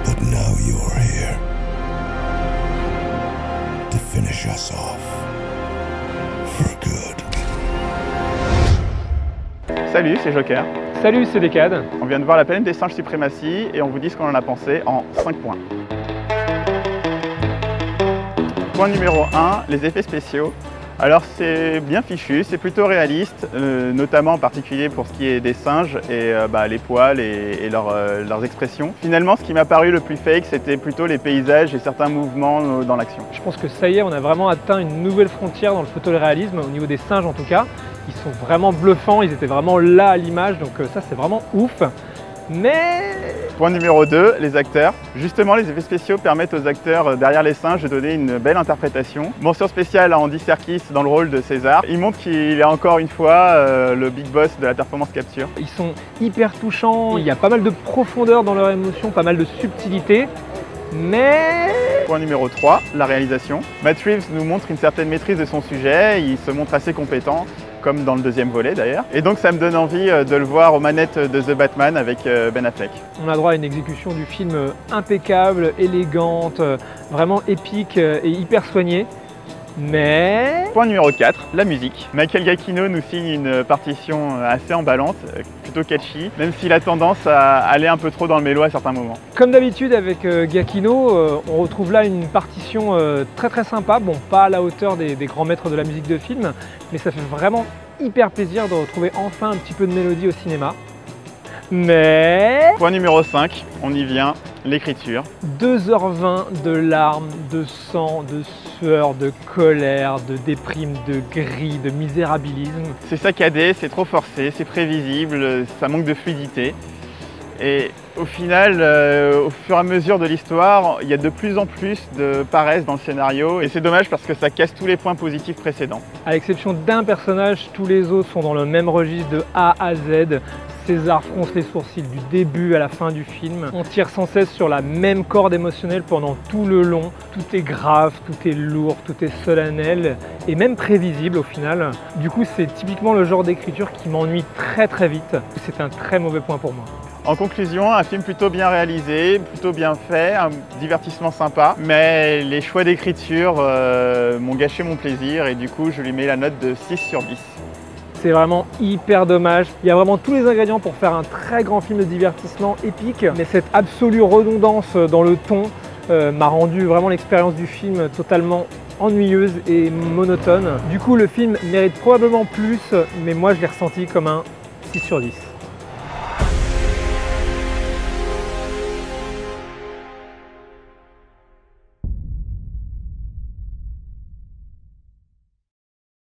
But now you're here to finish us off for good. Salut, c'est Joker. Salut, c'est Decade. On vient de voir La Planète des Singes Suprématie et on vous dit ce qu'on en a pensé en 5 points. Point numéro 1, les effets spéciaux. Alors c'est bien fichu, c'est plutôt réaliste, notamment en particulier pour ce qui est des singes et les poils et leurs expressions. Finalement, ce qui m'a paru le plus fake, c'était plutôt les paysages et certains mouvements dans l'action. Je pense que ça y est, on a vraiment atteint une nouvelle frontière dans le photoréalisme, au niveau des singes en tout cas. Ils sont vraiment bluffants, ils étaient vraiment là à l'image, donc ça c'est vraiment ouf. Mais... Point numéro 2, les acteurs. Justement, les effets spéciaux permettent aux acteurs derrière les singes de donner une belle interprétation. Mention spéciale à Andy Serkis dans le rôle de César. Il montre qu'il est encore une fois le big boss de la performance capture. Ils sont hyper touchants, il y a pas mal de profondeur dans leurs émotions, pas mal de subtilité. Mais... Point numéro 3, la réalisation. Matt Reeves nous montre une certaine maîtrise de son sujet, il se montre assez compétent, comme dans le deuxième volet d'ailleurs. Et donc ça me donne envie de le voir aux manettes de The Batman avec Ben Affleck. On a droit à une exécution du film impeccable, élégante, vraiment épique et hyper soignée. Mais... Point numéro 4, la musique. Michael Giacchino nous signe une partition assez emballante, plutôt catchy, même s'il a tendance à aller un peu trop dans le mélo à certains moments. Comme d'habitude avec Giacchino, on retrouve là une partition très sympa, bon pas à la hauteur des grands maîtres de la musique de film, mais ça fait vraiment hyper plaisir de retrouver enfin un petit peu de mélodie au cinéma. Mais... Point numéro 5, on y vient, l'écriture. 2h20 de larmes, de sang, de sueur, de colère, de déprime, de gris, de misérabilisme. C'est saccadé, c'est trop forcé, c'est prévisible, ça manque de fluidité. Et au final, au fur et à mesure de l'histoire, il y a de plus en plus de paresse dans le scénario et c'est dommage parce que ça casse tous les points positifs précédents. À l'exception d'un personnage, tous les autres sont dans le même registre de A à Z. César fronce les sourcils du début à la fin du film. On tire sans cesse sur la même corde émotionnelle pendant tout le long. Tout est grave, tout est lourd, tout est solennel et même prévisible au final. Du coup, c'est typiquement le genre d'écriture qui m'ennuie très vite. C'est un très mauvais point pour moi. En conclusion, un film plutôt bien réalisé, plutôt bien fait, un divertissement sympa, mais les choix d'écriture m'ont gâché mon plaisir et du coup je lui mets la note de 6 sur 10. C'est vraiment hyper dommage. Il y a vraiment tous les ingrédients pour faire un très grand film de divertissement épique, mais cette absolue redondance dans le ton m'a rendu vraiment l'expérience du film totalement ennuyeuse et monotone. Du coup, le film mérite probablement plus, mais moi je l'ai ressenti comme un 6 sur 10.